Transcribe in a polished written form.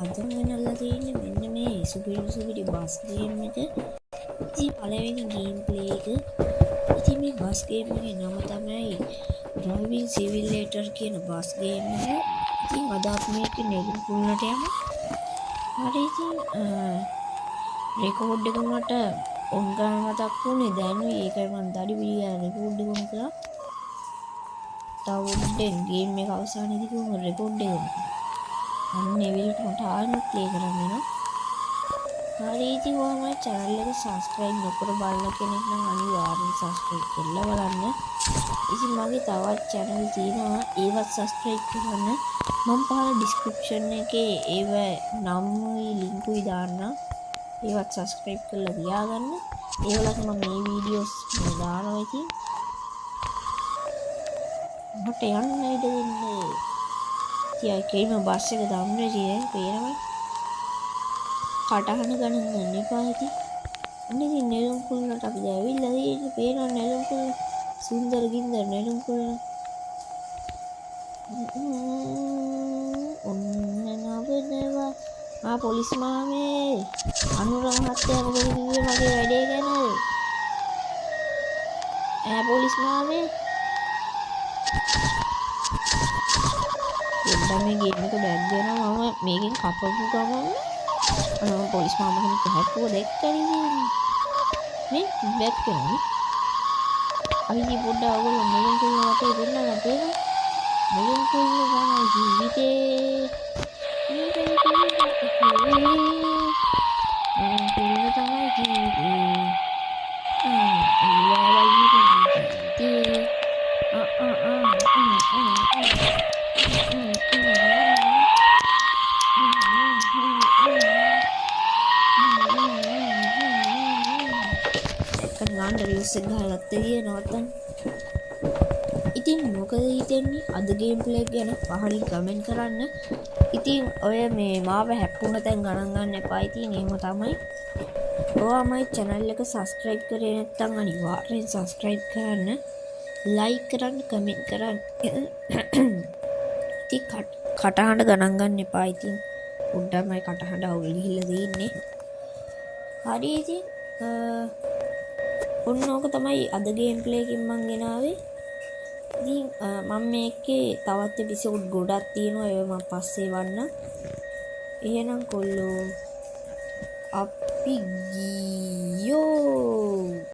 අද ගෙනල්ලා තියෙන්නේ මෙන්න මේ සුපිරි බස් ගේම් එක. ඉතින් පළවෙනි ගේම් ප්ලේ එක. ඉතින් මේ බස් ගේම් එකේ නම තමයි ඩ්‍රයිවිං සිවිලේටර් කියන බස් ගේම් එක. ඉතින් අද අපි මේක නෙගින් පුල්ලට යමු. හරි ඉතින් රෙකෝඩ් එක මට ඔන් කරන්න මතක් වුණේ දැනුයි. ඒකයි මම දඩි පිළිගා රෙකෝඩ් එක ඔන් කරා. තව උඩෙන් ගේම් එක අවසානයේදී කොහොම රෙකෝඩ් එක අන්න ඒ විදිහට මට ආයෙත් ප්ලේ කරන්න වෙනවා. හරි ඉතින් ඔයාලා channel එක subscribe නොකර බලන කෙනෙක් නම් අනිවාර්යෙන් subscribe කරලා බලන්න. ඉතින් මගේ තවත් channel තියෙනවා ඒවත් subscribe කරන්න. මම පහළ description එකේ ඒව නම්ුයි ලින්කුයි දාන්නම්. ඒවත් subscribe කරලා තියාගන්න. ඒවලත් මම මේ වීඩියෝස් දානවා ඉතින්. මට යන්න ඉඩ දෙන්න. ඉතින් බස් එක දම්රේ පේනවා. කටහඬ ගණන් ගන්න එපා ඉතින්. අන්න ඉතින් නෙළුම් කුල්ලට අපි දැවිලා තියෙන්නේ. පේනවා නෙළුම් කුල්ල. සුන්දර ගින්දර නෙළුම් කුල්ල. ඔන්න නවනවා. පොලිස් මාමේ. අනුර මහත්තයා මොකද කිව්වේ මගේ වැඩේ ගැන? පොලිස් මාමේ. මේ ගේම් එක බැග් දෙනවා මම මේකෙන් කපපු ගමන් පොලිස් මාමා කෙනෙක් හැප්පුව දැක්කනේ මේ බැග් කරන්නේ අපි පොඩ්ඩක් ඔයගොල්ලෝ මෙලෙන් කුල්ල වටේ දෙන්නා අපේ මෙලෙන් කුල්ල තමයි ජීවිතේ මෙලෙන් කුල්ල තමයි ගාන්න රිල්ස් එක ගහගත්ත ගියේ නවත්තන්න. ඉතින් මොකද හිතෙන්නේ අද ගේම් ප්ලේ ගැන පහලින් කමෙන්ට් කරන්න. ඉතින් ඔය මේ මාව හැප්පුණ තැන් ගණන් ගන්න එපා. ඉතින් එහෙම තමයි. ඔයාමයි channel එක subscribe කරේ නැත්නම් අනිවාර්යෙන් subscribe කරන්න. like කරන්න, comment කරන්න. ඉතින් කටහඬ ගණන් ගන්න එපා. ඉතින් පොඩ්ඩක්මයි කටහඬ අවුල් ගිහිල්ලා තියෙන්නේ. හරි ඉතින් ඔන්න ඕක තමයි අද ගේම් ප්ලේ එකකින් මම ගෙනාවේ. ඉතින් මම මේකේ තවත් එපිසෝඩ් ගොඩක් තියෙනවා. ඒවා මම පස්සේ වන්න. එහෙනම් කොල්ලෝ අපි ගියෝ.